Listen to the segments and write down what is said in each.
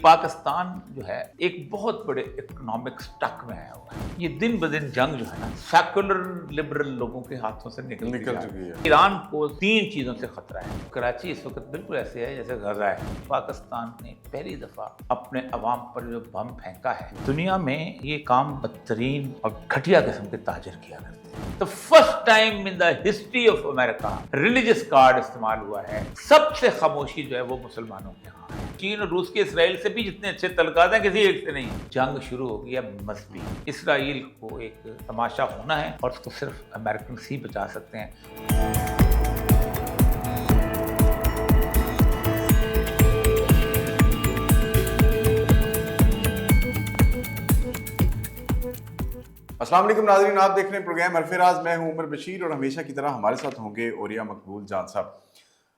پاکستان جو ہے ایک بہت بڑے اکنامک سٹک میں آیا ہوا ہے. یہ دن بدن جنگ جو ہے نا سیکولر لبرل لوگوں کے ہاتھوں سے نکل چکی ہے. ایران کو 3 چیزوں سے خطرہ ہے. کراچی اس وقت بالکل ایسے ہے جیسے غزہ ہے. پاکستان نے پہلی دفعہ اپنے عوام پر جو بم پھینکا ہے, دنیا میں یہ کام بدترین اور گھٹیا قسم کے تاجر کیا کرتے ہیں. The first time in the history of America religious card استعمال ہوا ہے. سب سے خاموشی جو ہے وہ مسلمانوں کے ہاں ہے. چین اور روس کے اسرائیل سے بھی جتنے اچھے تعلقات ہیں کسی ایک سے نہیں. جنگ شروع ہو گئی ہے مذہبی. اسرائیل کو ایک تماشا ہونا ہے اور اس کو صرف امریکنز ہی بچا سکتے ہیں. السلام علیکم ناظرین، آپ دیکھ رہے ہیں پروگرام حرف راز. میں ہوں عمر بشیر اور ہمیشہ کی طرح ہمارے ساتھ ہوں گے اوریا مقبول جان صاحب.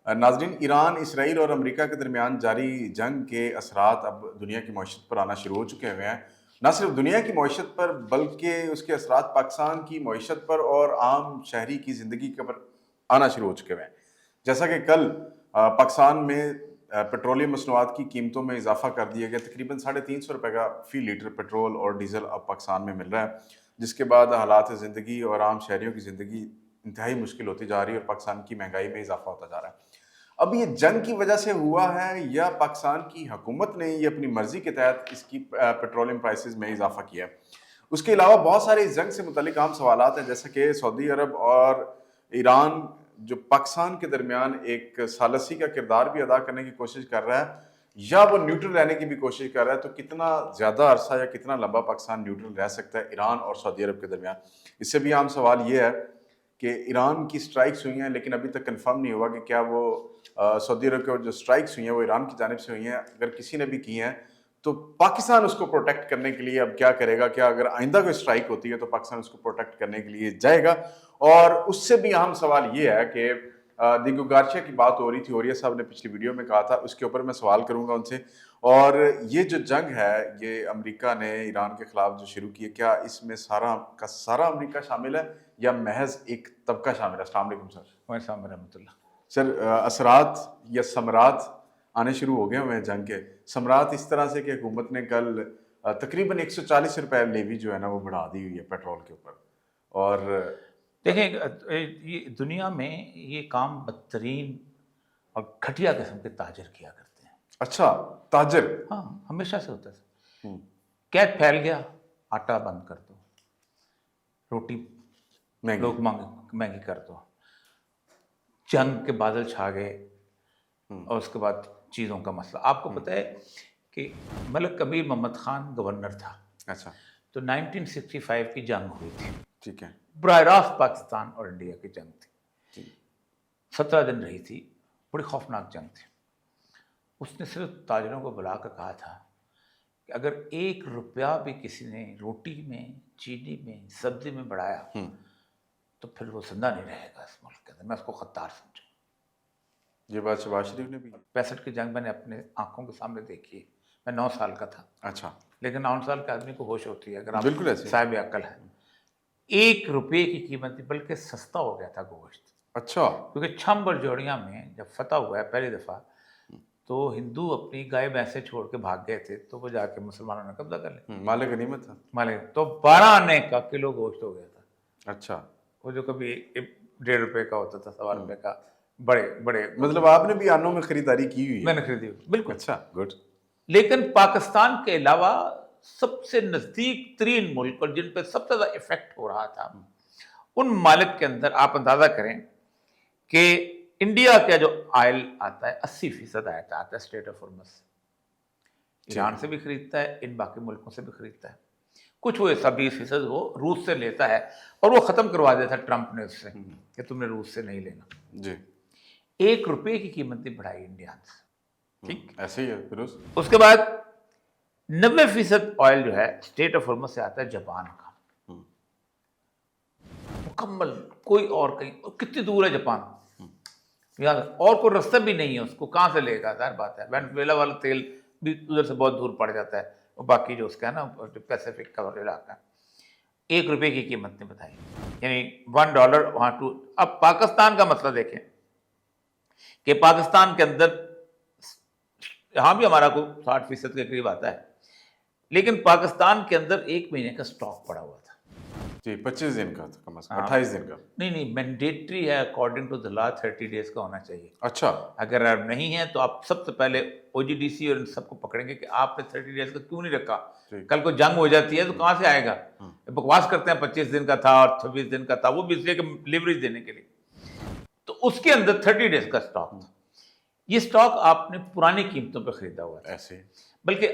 ناظرین، ایران، اسرائیل اور امریکہ کے درمیان جاری جنگ کے اثرات اب دنیا کی معیشت پر آنا شروع ہو چکے ہوئے ہیں. نہ صرف دنیا کی معیشت پر بلکہ اس کے اثرات پاکستان کی معیشت پر اور عام شہری کی زندگی کے پر آنا شروع ہو چکے ہوئے ہیں. جیسا کہ کل پاکستان میں پیٹرولیم مصنوعات کی قیمتوں میں اضافہ کر دیا گیا. تقریباً 350 روپے کا فی لیٹر پیٹرول اور ڈیزل اب پاکستان میں مل رہا ہے، جس کے بعد حالات زندگی اور عام شہریوں کی زندگی انتہائی مشکل ہوتی جا رہی ہے اور پاکستان کی مہنگائی میں اضافہ ہوتا جا رہا ہے. اب یہ جنگ کی وجہ سے ہوا ہے یا پاکستان کی حکومت نے یہ اپنی مرضی کے تحت اس کی پیٹرولیم پرائسز میں اضافہ کیا ہے؟ اس کے علاوہ بہت سارے اس جنگ سے متعلق عام سوالات ہیں، جیسا کہ سعودی عرب اور ایران جو پاکستان کے درمیان ایک ثالثی کا کردار بھی ادا کرنے کی کوشش کر رہا ہے یا وہ نیوٹرل رہنے کی بھی کوشش کر رہا ہے. تو کتنا زیادہ عرصہ یا کتنا لمبا پاکستان نیوٹرل رہ سکتا ہے ایران اور سعودی عرب کے درمیان؟ اس سے بھی عام سوال یہ ہے کہ ایران کی سٹرائکس ہوئی ہیں لیکن ابھی تک کنفرم نہیں ہوا کہ کیا وہ سعودی عرب کے جو سٹرائکس ہوئی ہیں وہ ایران کی جانب سے ہوئی ہیں. اگر کسی نے بھی کی ہیں تو پاکستان اس کو پروٹیکٹ کرنے کے لیے اب کیا کرے گا؟ کیا اگر آئندہ کوئی سٹرائک ہوتی ہے تو پاکستان اس کو پروٹیکٹ کرنے کے لیے جائے گا؟ اور اس سے بھی اہم سوال یہ ہے کہ دیگو گارشیا کی بات ہو رہی تھی، اوریا صاحب نے پچھلی ویڈیو میں کہا تھا، اس کے اوپر میں سوال کروں گا ان سے. اور یہ جو جنگ ہے یہ امریکہ نے ایران کے خلاف جو شروع کی ہے، کیا اس میں سارا کا سارا امریکہ شامل ہے یا محض ایک طبقہ شامل ہے؟ السلام علیکم سر. وعلیکم رحمۃ اللہ. سر، اثرات یا ثمرات آنے شروع ہو گئے ہوئے ہیں جنگ کے. ثمرات اس طرح سے کہ حکومت نے کل تقریباً 140 روپے لیوی جو ہے نا وہ بڑھا دی ہوئی ہے پیٹرول کے اوپر. اور دیکھیں، یہ دنیا میں یہ کام بدترین اور گھٹیا قسم کے تاجر کیا کرتے ہیں. اچھا، تاجر؟ ہاں، ہمیشہ سے ہوتا ہے. قید پھیل گیا، آٹا بند کر دو، روٹی لوگ مہنگی کر دو. جنگ کے بادل چھا گئے اور اس کے بعد چیزوں کا مسئلہ. آپ کو پتہ ہے کہ ملک کبیر محمد خان گورنر تھا. اچھا. تو 1965 کی جنگ ہوئی تھی. ٹھیک ہے. براہ راست پاکستان اور انڈیا کی جنگ تھی. 17 دن رہی تھی. بڑی خوفناک جنگ تھی. اس نے صرف تاجروں کو بلا کر کہا تھا کہ اگر 1 روپیہ بھی کسی نے روٹی میں، چینی میں، سبزی میں بڑھایا تو پھر وہ زندہ نہیں رہے گا اس ملک کے اندر. میں اس کو خطار سمجھوں. یہ بات شہباز شریف نے بھی 65 کی جنگ میں نے اپنے آنکھوں کے سامنے دیکھی. میں 9 سال کا تھا. اچھا. لیکن 9 سال کے آدمی کو ہوش ہوتی ہے اگر آپ بالکل ایسے صاحب عقل ہے. 1 روپے کی قیمت تھی، بلکہ سستا ہو گیا تھا گوشت. اچھا. کیونکہ چھمب اور جوڑیاں میں جب فتح ہوا ہے پہلی دفعہ تو ہندو اپنی گائے بھینسیں چھوڑ کے بھاگ گئے تھے، تو وہ جا کے مسلمانوں نے قبضہ کر لیا. مال غنیمت تھا. تو 12 آنے کا کلو گوشت ہو گیا تھا. اچھا. وہ جو کبھی 1.5 روپے کا ہوتا تھا، 1.25 روپے کا، بڑے بڑے. مطلب آپ نے بھی آنوں میں خریداری کی ہوئی ہے؟ میں نے خریدی ہوئی. بالکل. اچھا، گڈ. لیکن پاکستان کے علاوہ سب سے نزدیک ترین ملک اور جن پہ سب سے زیادہ افیکٹ ہو رہا تھا، ان ممالک کے اندر آپ اندازہ کریں کہ انڈیا کا جو آئل آتا ہے 80% آتا ہے اسٹریٹ آف ہارمز سے. ایران سے بھی خریدتا ہے، ان باقی ملکوں سے بھی خریدتا ہے. کچھ وہ 20% وہ روس سے لیتا ہے اور وہ ختم کروا دیتا ہے ٹرمپ نے اس سے کہ تم نے روس سے نہیں لینا. جی. 1 روپے کی قیمت نہیں بڑھائی انڈیا سے. ٹھیک، ایسے ہی ہے. پھر اس کے بعد 90% آئل جو ہے اسٹیٹ آف ہارمز سے آتا ہے جاپان کا. مکمل کوئی اور کہیں. کتنی دور ہے جاپان؟ اور کوئی رستہ بھی نہیں ہے، اس کو کہاں سے لے گا؟ ظاہر بات ہے وینزویلا والا تیل بھی ادھر سے بہت دور پڑ جاتا ہے. اور باقی جو اس کا ہے نا پیسیفک کا علاقہ. 1 روپے کی قیمت نہیں بتائی، یعنی $1 وہاں ٹو. اب پاکستان کا مسئلہ دیکھیں کہ پاکستان کے اندر یہاں بھی ہمارا کوئی 60% کے قریب آتا ہے، لیکن پاکستان کے اندر 1 مہینے کا اسٹاک پڑا ہوا تھا. جی 25 دن کا کم از کم، ہاں. 28 دن کا. نہیں مینڈیٹری ہے according to the law 30 days کا ہونا چاہیے. اچھا. اگر آپ نہیں ہے تو آپ سب سے پہلے او جی ڈی سی اور ان سب کو پکڑیں گے کہ آپ نے 30 days کا کیوں نہیں رکھا. کل کو جنگ ہو جاتی ہے تو کہاں سے آئے گا. بکواس کرتے ہیں 25 دن کا تھا اور 26 دن کا تھا، وہ بھی اس لیے کہ لیوریج دینے کے لیے. تو اس کے اندر 30 days کا اسٹاک تھا. یہ اسٹاک آپ نے پرانی قیمتوں پہ خریدا ہوا تھا، ایسے بلکہ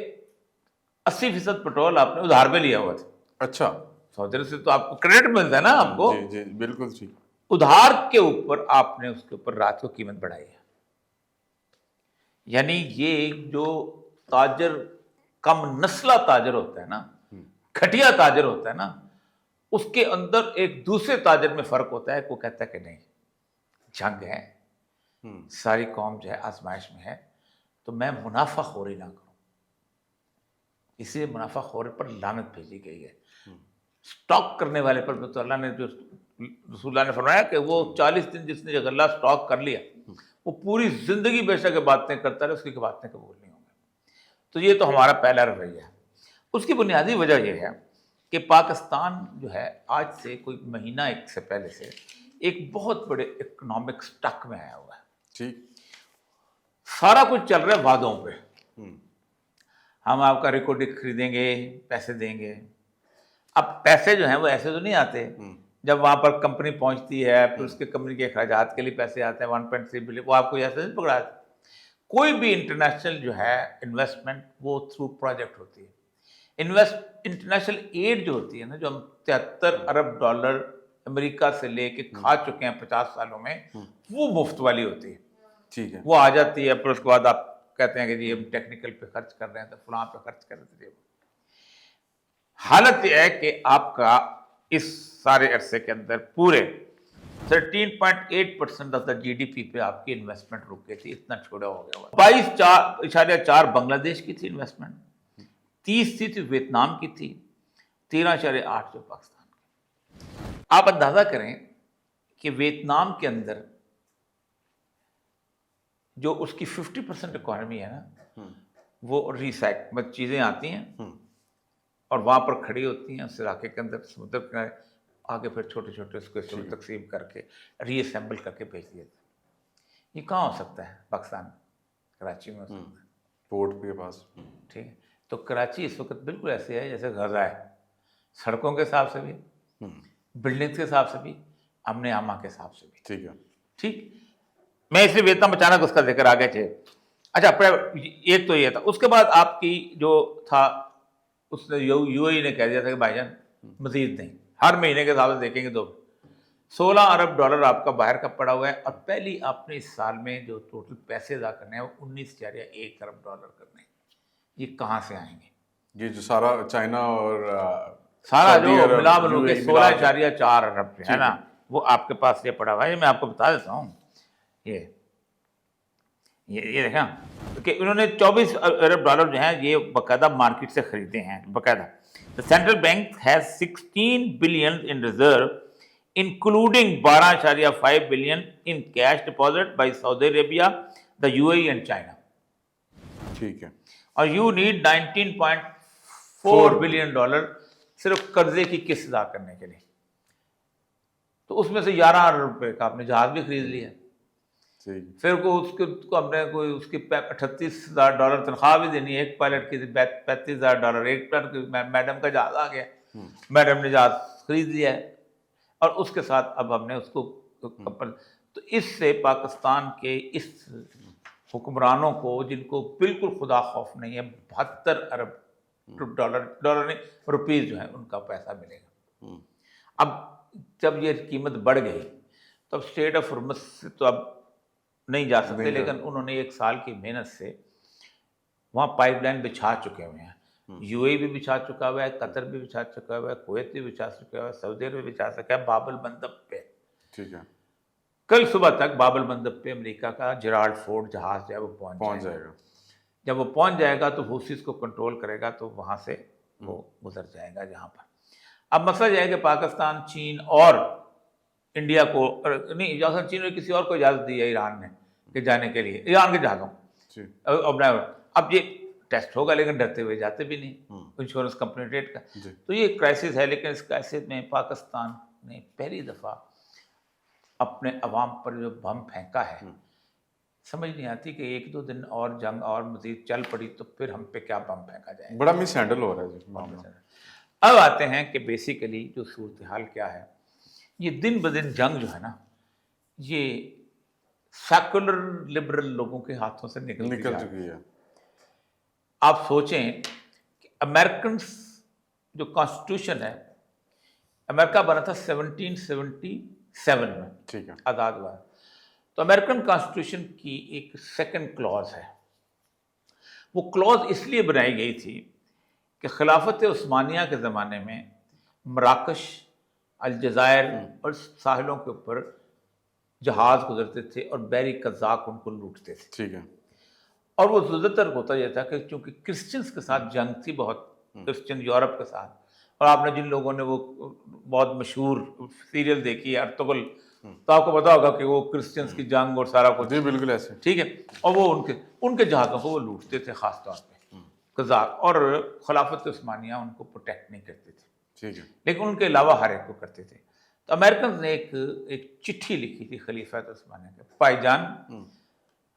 80% پیٹرول آپ نے ادھار پہ لیا ہوا تھا. اچھا. سعودی سے تو آپ کو کریڈٹ ملتا ہے نا آپ کو. جی جی بالکل ٹھیک. ادھار کے اوپر آپ نے اس کے اوپر رات کو قیمت بڑھائی ہے. یعنی یہ جو تاجر کم نسلہ تاجر ہوتا ہے نا، گھٹیا تاجر ہوتا ہے نا، اس کے اندر ایک دوسرے تاجر میں فرق ہوتا ہے. وہ کہتا ہے کہ نہیں، جنگ ہے، ساری قوم جو ہے آزمائش میں ہے، تو میں منافع خوری نہ کروں. اسی لیے منافع خوری پر لعنت بھیجی گئی ہے. سٹاک کرنے والے پر تو اللہ نے جو رسول اللہ نے فرمایا کہ وہ 40 دن جس نے غلہ سٹاک کر لیا وہ پوری زندگی بے شک باتیں کرتا رہے، اس کی باتیں قبول نہیں ہوں گی. تو یہ تو ہمارا پہلا رویہ ہے. اس کی بنیادی وجہ یہ ہے کہ پاکستان جو ہے آج سے کوئی مہینہ ایک سے پہلے سے ایک بہت بڑے اکنامک سٹک میں آیا ہوا ہے. ٹھیک. سارا کچھ چل رہا ہے وعدوں پہ. ہم آپ کا ریکارڈ خریدیں گے، پیسے دیں گے. اب پیسے جو ہیں وہ ایسے تو نہیں آتے. جب وہاں پر کمپنی پہنچتی ہے پھر اس کے کمپنی کے اخراجات کے لیے پیسے آتے ہیں 1.3 بلین، وہ آپ کو ایسے نہیں پکڑاتے. کوئی بھی انٹرنیشنل جو ہے انویسٹمنٹ وہ تھرو پروجیکٹ ہوتی ہے. انٹرنیشنل ایڈ جو ہوتی ہے نا، جو ہم 73 ارب ڈالر امریکہ سے لے کے کھا چکے ہیں 50 سالوں میں، وہ مفت والی ہوتی ہے. ٹھیک ہے. وہ آ جاتی ہے، پھر اس کے بعد آپ کہتے ہیں کہ جی ہم ٹیکنیکل پہ خرچ کر رہے ہیں تو فلاں پہ خرچ کر رہے تھے. حالت یہ ہے کہ آپ کا اس سارے عرصے کے اندر پورے 13.8% of the G D P پہ آپ کی انویسٹمنٹ رک گئی تھی. اتنا چھوڑا ہو گیا ہوا. 22.4 بنگلہ دیش کی تھی انویسٹمنٹ، 30 تھی ویتنام کی تھی، 13.8 جو پاکستان کی. آپ اندازہ کریں کہ ویتنام کے اندر جو اس کی 50% اکانومی ہے نا، وہ ریسائکل چیزیں آتی ہیں اور وہاں پر کھڑی ہوتی ہیں اس علاقے کے اندر سمندر کنارے، آگے پھر چھوٹے چھوٹے اس کو تقسیم کر کے ری اسمبل کر کے بھیج دیا تھا. یہ کہاں ہو سکتا ہے؟ پاکستان کراچی میں ہو سکتا ہے، پورٹ کے پاس. ٹھیک ہے. تو کراچی اس وقت بالکل ایسے ہے جیسے غزہ ہے، سڑکوں کے حساب سے بھی، بلڈنگس کے حساب سے بھی، امن عامہ کے حساب سے بھی. ٹھیک ہے. ٹھیک. میں اس لیے ویتنام اچانک اس کا ذکر آگے تھے. اچھا ایک تو یہ تھا. اس کے بعد آپ کی جو تھا اس نے یو اے نے کہہ دیا تھا کہ بھائی جان مزید نہیں، ہر مہینے کے حساب سے دیکھیں گے تو 16 ارب ڈالر آپ کا باہر کا پڑا ہوا ہے. اور پہلی آپ نے اس سال میں جو ٹوٹل پیسے ادا کرنے ہیں وہ 19.1 ارب ڈالر کرنے ہیں. یہ کہاں سے آئیں گے؟ یہ جو سارا چائنا اور سارا جو ملا ملو کے 16.4 ارب ہے نا، وہ آپ کے پاس یہ پڑا ہوا ہے. میں آپ کو بتا دیتا ہوں. یہ دیکھیں کہ انہوں نے 24 ارب ڈالر جو ہیں یہ باقاعدہ مارکیٹ سے خریدے ہیں باقاعدہ. The central bank has 16 billion in reserve, including 12.5 billion in cash deposit by Saudi Arabia, the UAE and China. ٹھیک ہے. اور you need 19.4 بلین ڈالر صرف قرضے کی قسط ادا کرنے کے لیے. تو اس میں سے 11 ارب روپے کا آپ نے جہاز بھی خرید لیا. پھر اس کو ہم نے کوئی اس کی 38,000 ڈالر تنخواہ بھی دینی ہے. ایک پائلٹ کی 35,000 ڈالر. ایک پائلٹ کی میڈم کا جہاز آ گیا، میڈم نے جہاز خرید لیا ہے اور اس کے ساتھ اب ہم نے اس کو تو اس سے پاکستان کے اس حکمرانوں کو جن کو بالکل خدا خوف نہیں ہے 72 ارب ڈالر نہیں روپیز جو ہیں ان کا پیسہ ملے گا. اب جب یہ قیمت بڑھ گئی تو اب اسٹیٹ آف ہرمز سے تو اب نہیں جا سکتے، لیکن انہوں نے 1 سال کی محنت سے وہاں پائپ لائن بچھا چکے ہوئے ہیں. یو اے بھی بچھا چکا ہوا ہے، قطر بھی بچھا چکا ہوا ہے، کویت بھی بچھا چکا ہوا ہے، سعودی عرب بھی بچھا سکا ہے. باب المندب پہ ٹھیک ہے کل صبح تک باب المندب پہ امریکہ کا جیرالڈ فورڈ جہاز جو ہے وہ پہنچ جائے گا. جب وہ پہنچ جائے گا تو حوثیز کو کنٹرول کرے گا تو وہاں سے وہ گزر جائے گا جہاں پر. اب مسئلہ یہ ہے کہ پاکستان، چین اور انڈیا کو نہیں، چین نے کسی اور کو اجازت دی ہے ایران نے کہ جانے کے لیے، ایران کے جہازوں. اب یہ ٹیسٹ ہوگا لیکن ڈرتے ہوئے جاتے بھی نہیں انشورنس کمپنی ریٹ کا. جی. تو یہ کرائسس ہے، لیکن اس کرائسس میں پاکستان نے پہلی دفعہ اپنے عوام پر جو بم پھینکا ہے، سمجھ نہیں آتی کہ ایک دو دن اور جنگ اور مزید چل پڑی تو پھر ہم پہ کیا بم پھینکا جائے. بڑا مس ہینڈل ہو رہا ہے جی معاملہ. اب آتے ہیں کہ بیسیکلی جو صورتحال کیا ہے. یہ دن بدن جنگ جو ہے نا، یہ سیکولر لبرل لوگوں کے ہاتھوں سے نکل چکی ہے. آپ سوچیں کہ امریکنس جو کانسٹیٹیوشن ہے، امریکہ بنا تھا 1777 میں، ٹھیک ہے، آزاد ہوا. تو امریکن کانسٹیٹیوشن کی ایک سیکنڈ کلوز ہے. وہ کلوز اس لیے بنائی گئی تھی کہ خلافت عثمانیہ کے زمانے میں مراکش، الجزائر اور ساحلوں کے اوپر جہاز گزرتے تھے اور بحری قزاق ان کو لوٹتے تھے. ٹھیک ہے. اور وہ زیادہ تر ہوتا یہ تھا کہ چونکہ کرسچنس کے ساتھ جنگ تھی، بہت کرسچن یورپ کے ساتھ. اور آپ نے جن لوگوں نے وہ بہت مشہور سیریل دیکھی ہے ارطغرل، تو آپ کو پتا ہوگا کہ وہ کرسچنس کی جنگ اور سارا کچھ. جی بالکل ایسے. ٹھیک ہے. اور وہ ان کے جہازوں کو وہ لوٹتے تھے خاص طور پہ قزاق، اور خلافت عثمانیہ ان کو پروٹیکٹ نہیں کرتے تھے. ٹھیک ہے. لیکن ان کے علاوہ ہر ایک کو کرتے تھے. تو امریکنز نے ایک چٹھی لکھی تھی خلیفۃ عثمانیہ کے، بھائی جان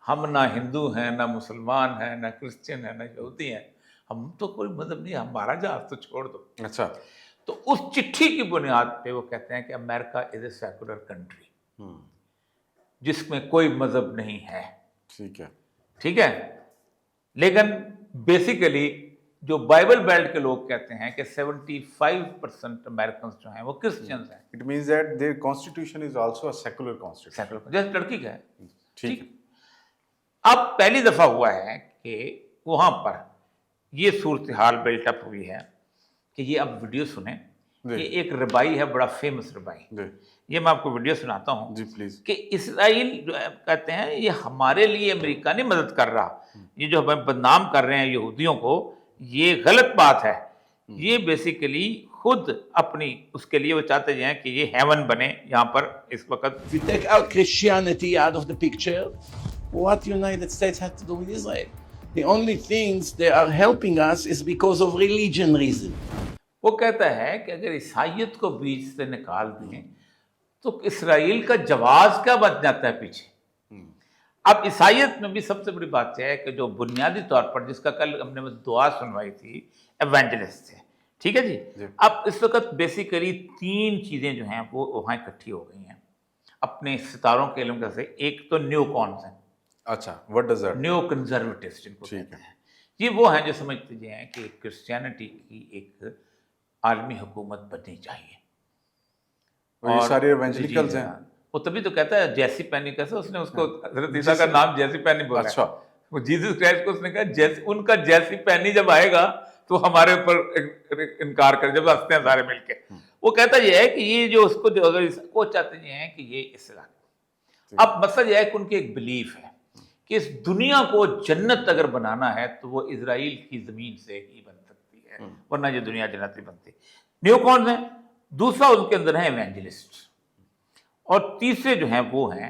ہم نہ ہندو ہیں، نہ مسلمان ہیں، نہ کرسچن ہیں، نہ یہودی ہیں، ہم تو کوئی مذہب نہیں، ہمارا جہاز تو چھوڑ دو. اچھا. تو اس چٹھی کی بنیاد پہ وہ کہتے ہیں کہ امریکہ از اے سیکولر کنٹری جس میں کوئی مذہب نہیں ہے. ٹھیک ہے. ٹھیک ہے. لیکن بیسیکلی جو بائبل بیلٹ کے لوگ کہتے ہیں کہ 75% امریکنز جو ہیں وہ کرسچنز ہیں. It means that their constitution is also a secular constitution. Secular جیسے ٹرکی کا ہے. ٹھیک ہے. اب پہلی دفعہ ہوا ہے کہ وہاں پر یہ صورتحال بلٹ اپ ہوئی ہے کہ یہ اب ویڈیو سنیں. یہ ایک ربائی ہے، بڑا فیمس ربائی. یہ میں آپ کو ویڈیو سناتا ہوں. جی پلیز. کہ اسرائیل جو کہتے ہیں یہ ہمارے لیے امریکہ نہیں مدد کر رہا، یہ جو ہمیں بدنام کر رہے ہیں یہودیوں کو، یہ غلط بات ہے. یہ بیسیکلی خود اپنی اس کے لیے وہ چاہتے ہیں کہ یہ ہیون بنے یہاں پر اس وقت. If we take out Christianity out of the picture, what the United States had to do with Israel? The only things they are helping us is because of religion reason. وہ کہتا ہے کہ اگر عیسائیت کو بیچ سے نکال دیں تو اسرائیل کا جواز کیا بن جاتا ہے پیچھے. اب عیسائیت میں بھی سب سے بڑی بات یہ ہے کہ جو بنیادی طور پر، جس کا کل ہم نے دعا سنوائی تھی، ایوانجلسٹ تھے. ٹھیک ہے جی. اب اس وقت بیسیکلی 3 چیزیں جو ہیں وہ وہاں اکٹھی ہو گئی ہیں اپنے ستاروں کے علم سے. ایک تو نیو کونز ہیں. اچھا. what does that mean? New conservatives جن کو کہتے ہیں. یہ وہ ہیں جو سمجھتے ہیں کہ کرسچینٹی کی ایک عالمی حکومت بننی چاہیے. یہ سارے ایونجلیکلز ہیں. وہ تبھی تو کہتا ہے جیسی پینی، کیسے اس نے اس کو حضرت عیسیٰ کا نام جیسی پینی بولا. اچھا. وہ جیسس کرائسٹ کو اس نے کہا ان کا جیسی پینی جب آئے گا تو ہمارے اوپر انکار کر، جب ہنستے ہیں سارے مل کے. وہ کہتا یہ ہے کہ یہ جو اس کو جو اگر وہ چاہتے ہیں کہ یہ اسلام. اب مسئلہ یہ ہے کہ ان کی ایک بلیف ہے کہ اس دنیا کو جنت اگر بنانا ہے تو وہ اسرائیل کی زمین سے ہی بن سکتی ہے، ورنہ یہ دنیا جنت نہیں بنتی. نیو کونز ہیں. دوسرا ان کے اندر ہے ایونجلسٹ. اور تیسرے جو ہیں وہ ہیں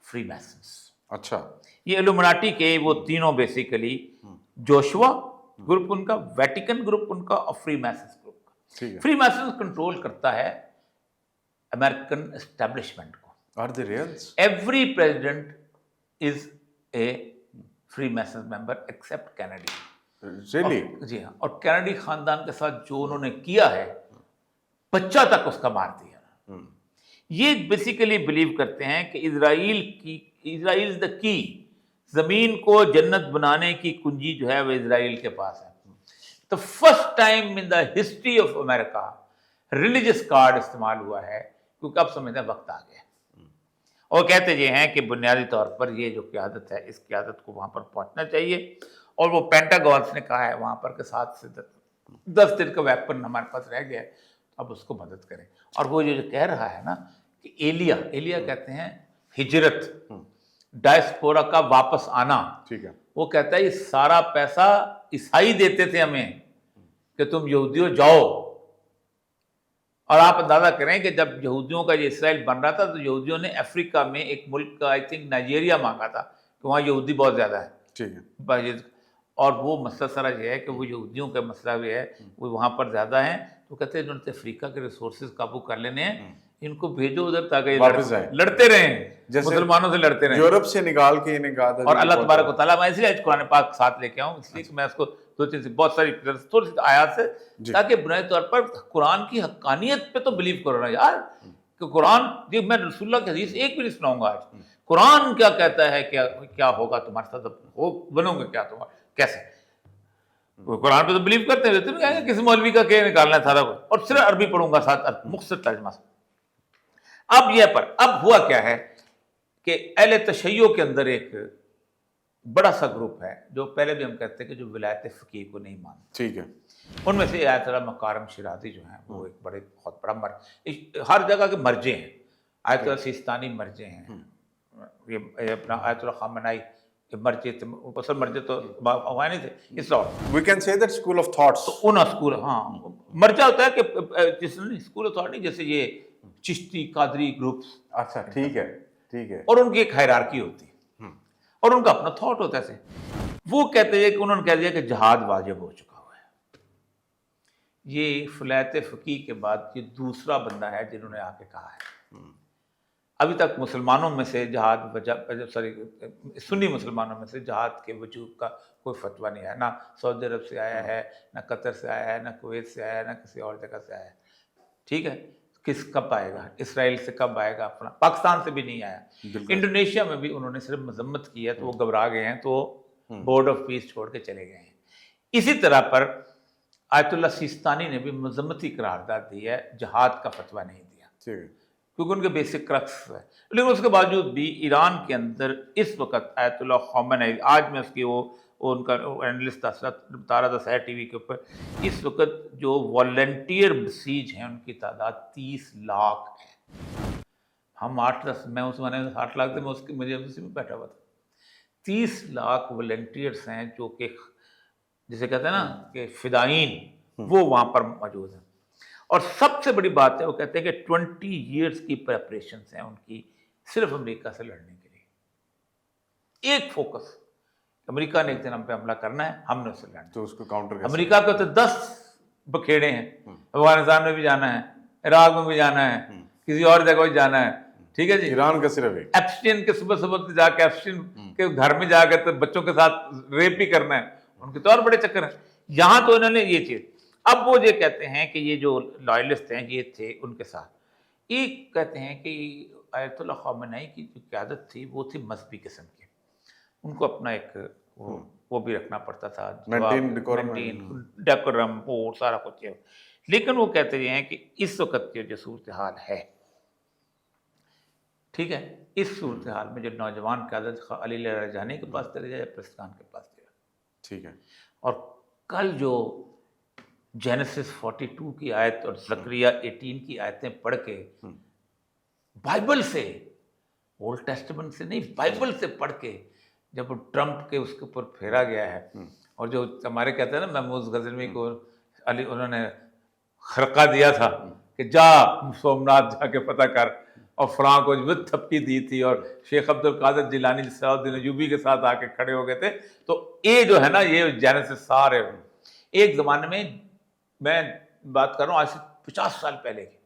فری میسنس. اچھا. یہ الومناٹی کے وہ تینوں بیسیکلی، جوشوا گروپ ان کا، ویٹیکن گروپ ان کا، اور فری میسنس گروپ کا. فری میسنس کنٹرول کرتا ہے امریکن اسٹیبلشمنٹ کو. Are they reals? Every president is a Freemasons member except Kennedy. Really? جی ہاں. اور کینیڈی خاندان کے ساتھ جو انہوں نے کیا ہے، بچہ تک اس کا مار دیا. یہ بیسیکلی بلیو کرتے ہیں کہ اسرائیل از دا کی، زمین کو جنت بنانے کی کنجی جو ہے وہ اسرائیل کے پاس ہے. تو first time in the history of America religious card استعمال ہوا ہے، کیونکہ اب سمجھتے ہیں وقت آ گیا. اور کہتے یہ ہیں کہ بنیادی طور پر یہ جو قیادت ہے، اس قیادت کو وہاں پر پہنچنا چاہیے. اور وہ پینٹاگونس نے کہا ہے وہاں پر کہ 7 سے 10 دن کا ویپن ہمارے پاس رہ گیا ہے، اب اس کو مدد کریں. اور وہ جو کہہ رہا ہے نا کہ ایلیا کہتے ہیں ہجرت، ڈائسپورا کا واپس آنا. ٹھیک ہے. وہ کہتا ہے یہ سارا پیسہ عیسائی دیتے تھے ہمیں کہ تم یہودیوں جاؤ. اور آپ اندازہ کریں کہ جب یہودیوں کا یہ اسرائیل بن رہا تھا تو یہودیوں نے افریقہ میں ایک ملک کا آئی تھنک نائجیریا مانگا تھا کہ وہاں یہودی بہت زیادہ ہے. ٹھیک ہے. اور وہ مسئلہ سارا یہ ہے کہ وہ یہودیوں کا مسئلہ بھی ہے، وہ وہاں پر زیادہ ہیں، تو کہتے ہیں انہوں نے افریقہ کے ریسورسز قابو کر لینے ہیں، ان کو بھیجو ادھر تاکہ یہ واپس آئیں، لڑتے رہیں، جیسے مسلمانوں سے لڑتے رہیں۔ یورپ سے نکال کے انہیں کہا تھا اور جی اللہ بہت تبارک و تعالیٰ، میں اس لیے قرآن پاک ساتھ لے کے آؤں، اس لیے کہ میں اس کو دو چیز بہت ساری تھوڑی سی آیات سے، جی۔ تاکہ بنیادی طور پر قرآن کی حقانیت پہ تو بلیو کرو نا یار، کہ قرآن جی میں رسول اللہ کی حدیث ایک بھی نہیں سناؤں گا آج، قرآن کیا کہتا ہے، کیا ہوگا تمہارے ساتھ، ہو بنو گے کیا تمہارا، کیسے؟ وہ قرآن پہ تو بلیو کرتے ہیں، تم کہیں گے کسی مولوی کا کیا نکالنا ہے سارا کچھ، اور صرف عربی پڑھوں گا ساتھ مختصر ترجمہ سے۔ اب ہوا کیا ہے کہ اہل تشیع کے اندر ایک بڑا سا گروپ ہے جو پہلے بھی ہم کہتے ہیں کہ جو ولایت فقیہ کو نہیں مانتے، ٹھیک ہے، ان میں سے آیت اللہ مکارم شیرازی جو ہیں وہ ایک بہت بڑا ہر جگہ کے مرجع ہیں، آیت اللہ سیستانی مرجع ہیں، یہ اپنا آیت اللہ خامنائی مرجع تھے، اصل مرجع تو ہوا نہیں تھے اس طور، we can say that school of thoughts، تو ان اسکول، ہاں مرجع ہوتا ہے کہ جس اسکول آف تھاٹ نہیں، جیسے یہ چشتی قادری گروپس، اچھا ٹھیک ہے ٹھیک ہے، اور ان کی ایک ہائرارکی ہوتی ہے اور ان کا اپنا تھاٹ ہوتا ہے، وہ کہتے ہیں کہ انہوں نے کہہ دیا کہ جہاد واجب ہو چکا ہوا ہے۔ یہ ولایت فقیہ کے بعد یہ دوسرا بندہ ہے جنہوں نے آ کے کہا ہے۔ ابھی تک مسلمانوں میں سے سنی مسلمانوں میں سے جہاد کے وجوب کا کوئی فتویٰ نہیں ہے، نہ سعودی عرب سے آیا ہے، نہ قطر سے آیا ہے، نہ کویت سے آیا ہے، نہ کسی اور جگہ سے آیا ہے، ٹھیک ہے؟ کب آئے گا؟ اسرائیل سے کب آئے گا؟ اپنا پاکستان سے بھی نہیں آیا، انڈونیشیا میں بھی انہوں نے صرف مذمت کی ہے تو وہ گھبرا گئے ہیں، تو بورڈ آف پیس چھوڑ کے چلے گئے ہیں۔ اسی طرح پر آیت اللہ سیستانی نے بھی مذمتی قرارداد دی ہے، جہاد کا فتویٰ نہیں دیا، کیونکہ ان کے بیسک کرکس ہے، لیکن اس کے باوجود بھی ایران کے اندر اس وقت آیت اللہ خامنئی، آج میں اس کی وہ ان کا اینالسٹ بتا رہا تھا سیر ٹی وی کے اوپر، اس وقت جو والنٹیئر بسیج ہیں ان کی تعداد 30 لاکھ ہے۔ ہم 8 میں اس زمانے میں 8 لاکھ تھے، مجھے اسی میں بیٹھا ہوا تھا، 30 لاکھ والنٹیئرس ہیں جو کہ جسے کہتے ہیں نا کہ فدائین، وہ وہاں پر موجود ہیں۔ اور سب سے بڑی بات ہے، وہ کہتے ہیں کہ 20 ایئرس کی پریپریشنس ہیں ان کی، صرف امریکہ سے لڑنے کے لیے، ایک فوکس، امریکہ نے ایک دن ہم پہ حملہ کرنا ہے، ہم نے اسے لڑنا، تو اس کو کاؤنٹر کیسے؟ امریکہ کو تو 10 بکھیڑے ہیں، افغانستان میں بھی جانا ہے، عراق میں بھی جانا ہے، کسی اور جگہ بھی جانا ہے، ٹھیک ہے جی۔ ایران کا صرف ایک ایپسٹین کے صبح صبح جا کے ایپسٹین کے گھر میں جا کے تو بچوں کے ساتھ ریپ بھی کرنا ہے، ان کے تو اور بڑے چکر ہیں۔ یہاں تو انہوں نے یہ چیز، اب وہ یہ کہتے ہیں کہ یہ جو لائلسٹ ہیں یہ تھے ان کے ساتھ، ایک کہتے ہیں کہ آیت اللہ خامنئی کی جو قیادت تھی وہ تھی مذہبی قسم کی، ان کو اپنا ایک وہ بھی رکھنا پڑتا تھا، ڈیکورم، وہ سارا کچھ ہے، لیکن وہ کہتے یہ ہیں کہ اس وقت کی جو صورتحال ہے، ٹھیک ہے، اس صورتحال میں جو نوجوان قیادت علی لرجانی کے پاس چلے جائے یا پرستان کے پاس چلے جائے، ٹھیک ہے، اور کل جو جینیسس 42 کی آیت اور زکریا 18 کی آیتیں پڑھ کے بائبل سے، اولڈ ٹیسٹمنٹ سے نہیں، بائبل سے پڑھ کے جب ٹرمپ کے اس کے اوپر پھیرا گیا ہے، اور جو ہمارے کہتے ہیں نا محمود غزنوی کو علی انہوں نے خرقہ دیا تھا کہ جا سومناتھ جا کے پتہ کر، اور فلاں کو جو تھپکی دی تھی، اور شیخ عبد القادر جیلانی صلاح الدین ایوبی کے ساتھ آ کے کھڑے ہو گئے تھے، تو یہ جو ہے نا یہ جینیسس سارے ایک زمانے میں بات کر رہا ہوں آج سے 50 سال پہلے کی،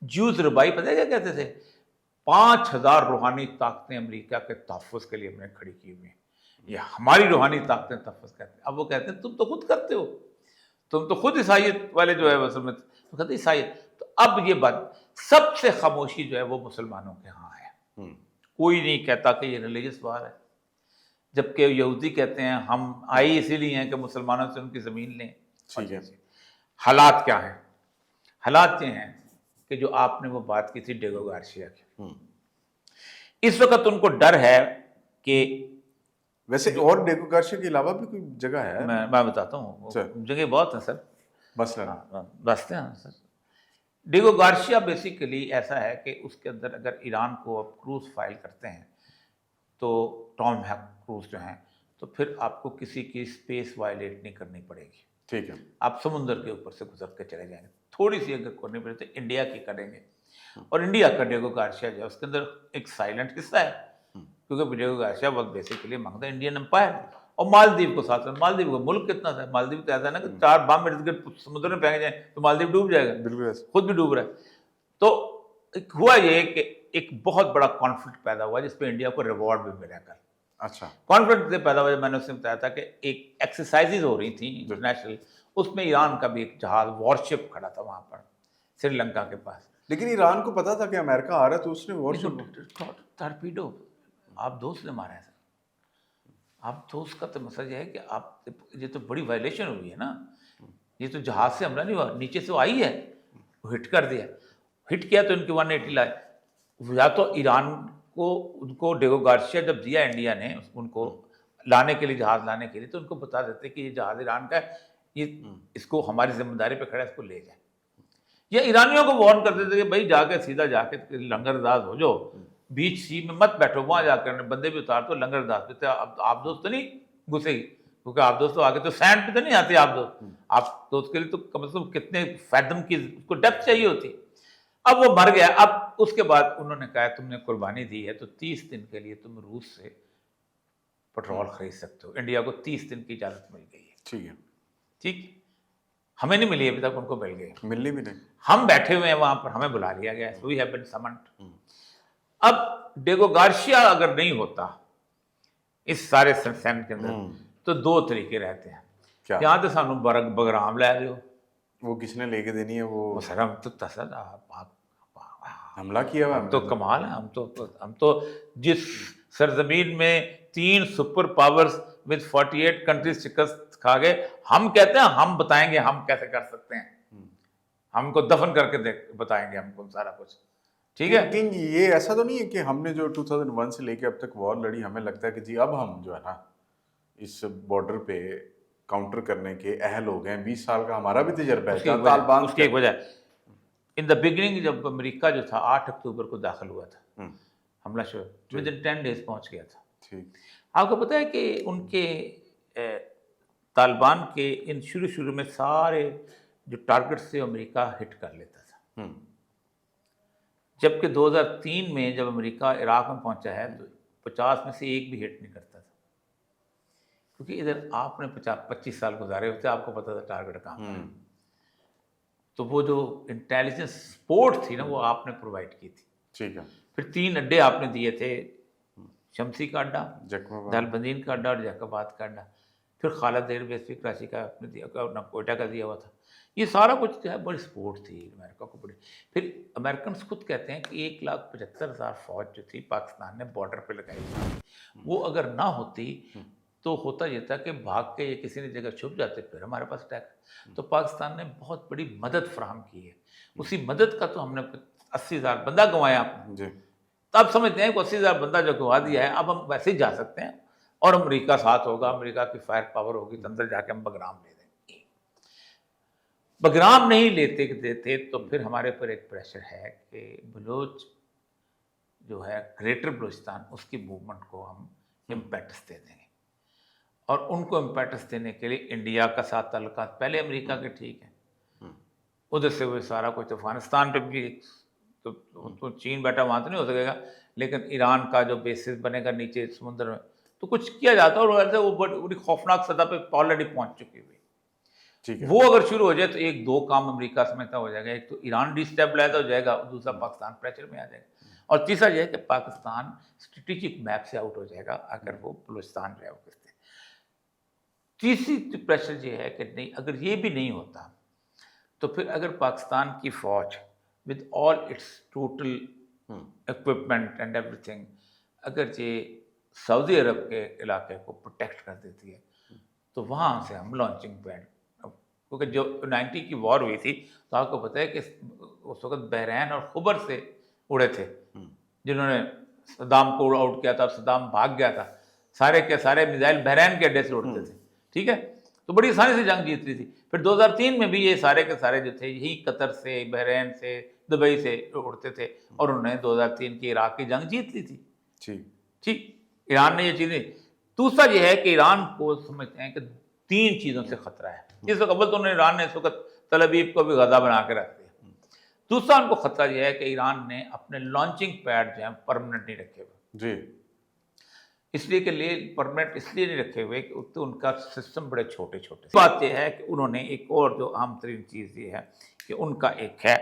جیوز ربائی پتہ ہے کیا کہتے تھے؟ 5000 روحانی طاقتیں امریکہ کے تحفظ کے لیے ہم نے کھڑی کی ہوئی ہیں، یہ ہماری روحانی طاقتیں تحفظ کرتے ہیں۔ اب وہ کہتے ہیں تم تو خود کرتے ہو، تم تو خود عیسائیت والے جو ہے اصل میں کہتے ہیں عیسائیت۔ تو اب یہ بات سب سے خاموشی جو ہے وہ مسلمانوں کے ہاں ہے، کوئی نہیں کہتا کہ یہ ریلیجس وار ہے، جبکہ یہودی کہتے ہیں ہم آئی اسی لیے ہیں کہ مسلمانوں سے ان کی زمین لیں۔ ٹھیک ہے، حالات کیا ہیں؟ حالات یہ ہیں کہ جو آپ نے وہ بات کی تھی ڈیگو گارشیا کی، اس وقت ان کو ڈر ہے کہ ویسے اور ڈیگو گارشیا کے علاوہ بھی کوئی جگہ ہے؟ میں بتاتا ہوں، جگہ بہت ہیں سر، بستے ہیں سر۔ ڈیگو گارشیا بیسیکلی ایسا ہے کہ اس کے اندر اگر ایران کو آپ کروز فائل کرتے ہیں تو ٹام کروز جو ہیں، تو پھر آپ کو کسی کی اسپیس وائلیٹ نہیں کرنی پڑے گی، ٹھیک ہے، آپ سمندر کے اوپر سے گزر کے چلے جائیں گے، تھوڑی سی اگر کرنی پڑے تو انڈیا کی کریں گے، اور انڈیا کا ڈیگو گارشیا جو ہے اس کے اندر ایک سائلنٹ قصہ ہے، کیونکہ Diego Garcia was basically among the Indian empire, اور مالدیو کو ساتھ، مالدیو کا ملک کتنا تھا، مالدیو تو ایسا ہے نا کہ 4 بم ارد گرد سمندر میں پھینک جائیں تو مالدیو ڈوب جائے گا، بالکل ایسے. خود بھی ڈوب رہا ہے. تو ہوا یہ کہ ایک بہت بڑا کانفلکٹ پیدا ہوا جس پہ انڈیا کو ریوارڈ بھی ملا کل. اچھا. کانفلکٹ سے پیدا ہوا جب میں نے اس سے بتایا تھا کہ ایک ایکسرسائزز ہو رہی تھیں انٹرنیشنل، اس میں ایران کا بھی ایک جہاز وارشپ کھڑا تھا وہاں پر سری لنکا کے پاس. لیکن ایران کو پتا تھا کہ امریکہ آ رہا ہے تو اس نے ٹارپیڈو آپ دوست نے مارا ہے سر. آپ دوست کا تو مسئلہ یہ ہے کہ آپ یہ تو بڑی وائلیشن ہوئی ہے نا. یہ تو جہاز سے حملہ نہیں ہوا، نیچے سے وہ آئی ہے، وہ ہٹ کر دیا. ہٹ کیا تو ان کے 180 لائے. یا تو ایران کو ان کو ڈیگو گارسیا جب دیا انڈیا نے ان کو لانے کے لیے، جہاز لانے کے لیے، تو ان کو بتا دیتے کہ یہ جہاز ایران کا ہے، یہ اس کو ہماری ذمہ داری پہ کھڑا ہے، اس کو لے جائیں. یا ایرانیوں کو وارن کر دیتے کہ بھائی جا کے سیدھا جا کے لنگر انداز ہو جاؤ، بیچ سی میں مت بیٹھو، وہاں جا کر بندے بھی اتار تو لنگر انداز پہ. آپ دوست تو نہیں گھسے گی کیونکہ آپ دوست تو آگے تو سینڈ پہ تو نہیں آتے. آپ دوست، آپ دوست کے لیے تو کم از کم کتنے فیدم کی اس کو ڈیپتھ چاہیے ہوتی. اب وہ مر گیا. اب اس کے بعد انہوں نے کہا تم نے قربانی دی ہے تو 30 دن کے لیے تم روس سے پٹرول خرید سکتے ہو. انڈیا کو 30 دن کی اجازت مل گئی ہے. ٹھیک ہے. ٹھیک، ہمیں نہیں ملی ابھی تک، ان کو مل گئی. ملنی بھی نہیں. ہم بیٹھے ہوئے ہیں وہاں پر، ہمیں بلا لیا گیا. We have been summoned. اب ڈیگو گارشیا اگر نہیں ہوتا اس سارے سین کے اندر تو 2 طریقے رہتے ہیں. یہاں تو سانو بگرام لے رہے ہو، وہ کس نے لے کے دینی ہے؟ وہ سر ہم تو تصد حملہ کیا ہوا، ہم تو کمال ہے. ہم تو جس سرزمین میں 3 سپر پاورز with 48 کنٹریز شکست کھا گئے، ہم کہتے ہیں ہم بتائیں گے ہم کیسے کر سکتے ہیں. ہم کو دفن کر کے بتائیں گے ہم کو سارا کچھ. ٹھیک ہے. لیکن یہ ایسا تو نہیں ہے کہ ہم نے جو 2001 سے لے کے اب تک وار لڑی، ہمیں لگتا ہے کہ جی اب ہم جو ہے نا اس بارڈر پہ کاؤنٹر کرنے کے اہل ہو گئے ہیں. 20 سال کا ہمارا بھی تجربہ ہے. طالبان اس کی ایک وجہ ان دا بگننگ جب امریکہ جو تھا 8 اکتوبر کو داخل ہوا تھا، حملہ شروع ودن 10 days پہنچ گیا تھا. آپ کو پتہ ہے کہ ان کے طالبان کے ان شروع میں سارے جو ٹارگٹ سے امریکہ ہٹ کر لیتا تھا، جبکہ 2003 میں جب امریکہ عراق میں پہنچا ہے تو 50 میں سے ایک بھی ہٹ نہیں کرتا تھا، کیونکہ ادھر آپ نے 25 سال گزارے ہوتے، آپ کو پتا تھا ٹارگٹ کہاں پر ہے. تو وہ جو انٹیلیجنس سپورٹ تھی نا وہ آپ نے پرووائڈ کی تھی. ٹھیک ہے. پھر 3 اڈے آپ نے دیے تھے، شمسی کا اڈا، جیکب دالبندین کا اڈا اور جیکوباد کا اڈا. پھر خالد ایئر بیس بھی کراچی کا آپ نے دیا، کوئٹہ کا دیا ہوا تھا. یہ سارا کچھ جو ہے بڑی سپورٹ تھی امریکہ کو بڑی. پھر امریکنس خود کہتے ہیں کہ 1,75,000 فوج جو تھی پاکستان نے بارڈر پہ لگائی تھی، وہ اگر نہ ہوتی تو ہوتا یہ تھا کہ بھاگ کے یہ کسی نے جگہ چھپ جاتے، پھر ہمارے پاس اٹیک. تو پاکستان نے بہت بڑی مدد فراہم کی ہے. اسی مدد کا تو ہم نے 80,000 بندہ گنوایا. تو اب سمجھتے ہیں کہ 80,000 بندہ جو گنوا دیا ہے اب ہم ویسے ہی جا سکتے ہیں اور امریکہ ساتھ ہوگا، امریکہ کی فائر پاور ہوگی تو اندر جا کے ہم بگرام لے دیں گے. بگرام نہیں لیتے دیتے تو پھر ہمارے اوپر ایک پریشر ہے کہ بلوچ جو ہے گریٹر بلوچستان، اس کی موومنٹ کو ہم امپیٹس دے دیں گے. اور ان کو امپیٹس دینے کے لیے انڈیا کا ساتھ تعلقات پہلے امریکہ کے ٹھیک ہیں، ادھر سے وہ سارا کچھ افغانستان پہ بھی تو چین بیٹھا وہاں تو نہیں ہو سکے گا، لیکن ایران کا جو بیسس بنے گا نیچے سمندر میں تو کچھ کیا جاتا ہے. اور وہ بڑی خوفناک سطح پہ آلریڈی پہنچ چکی ہوئی. وہ اگر شروع ہو جائے تو 1-2 کام امریکہ سمجھتا ہو جائے گا. ایک تو ایران ڈیسٹیبلائز ہو جائے گا، دوسرا پاکستان پریشر میں آ جائے گا، اور تیسرا یہ ہے کہ پاکستان اسٹریٹجک میپ سے آؤٹ ہو جائے گا اگر وہ بلوچستان جو ہے وہ کرتے. تیسری پریشر یہ ہے کہ نہیں، اگر یہ بھی نہیں ہوتا تو پھر اگر پاکستان کی فوج with all its total equipment and everything اگر یہ سعودی عرب کے علاقے کو پروٹیکٹ کر دیتی ہے تو وہاں سے ہم لانچنگ پیڈ، کیونکہ جو 90 کی وار ہوئی تھی تو آپ کو پتہ ہے کہ اس وقت بحرین اور خبر سے اڑے تھے جنہوں نے صدام کو آؤٹ کیا تھا، اور صدام بھاگ گیا تھا. سارے کے سارے میزائل بحرین کے اڈے سے اڑتے تھے. ٹھیک ہے، تو بڑی آسانی سے جنگ جیت رہی تھی. پھر 2003 میں بھی یہ سارے کے سارے جو تھے یہی قطر سے، بحرین سے، دبئی سے اڑتے تھے، اور انہوں نے 2003 کی عراق کی جنگ جیت لی تھی. ٹھیک، ایران نے یہ چیزیں. دوسرا یہ ہے کہ ایران کو سمجھتے ہیں کہ 3 چیزوں سے خطرہ ہے. اس وقت اول تو ایران نے اس وقت تل ابیب کو بھی غزہ بنا کے رکھ دیا. دوسرا ان کو خطرہ یہ ہے کہ ایران نے اپنے لانچنگ پیڈ جو ہیں پرماننٹ نہیں رکھے ہوئے. اس لیے کہ پرمنٹ اس لیے نہیں رکھے ہوئے کہ تو ان کا سسٹم بڑے چھوٹے چھوٹے. بات یہ ہے کہ انہوں نے ایک اور جو عام ترین چیز یہ ہے کہ ان کا ایک ہے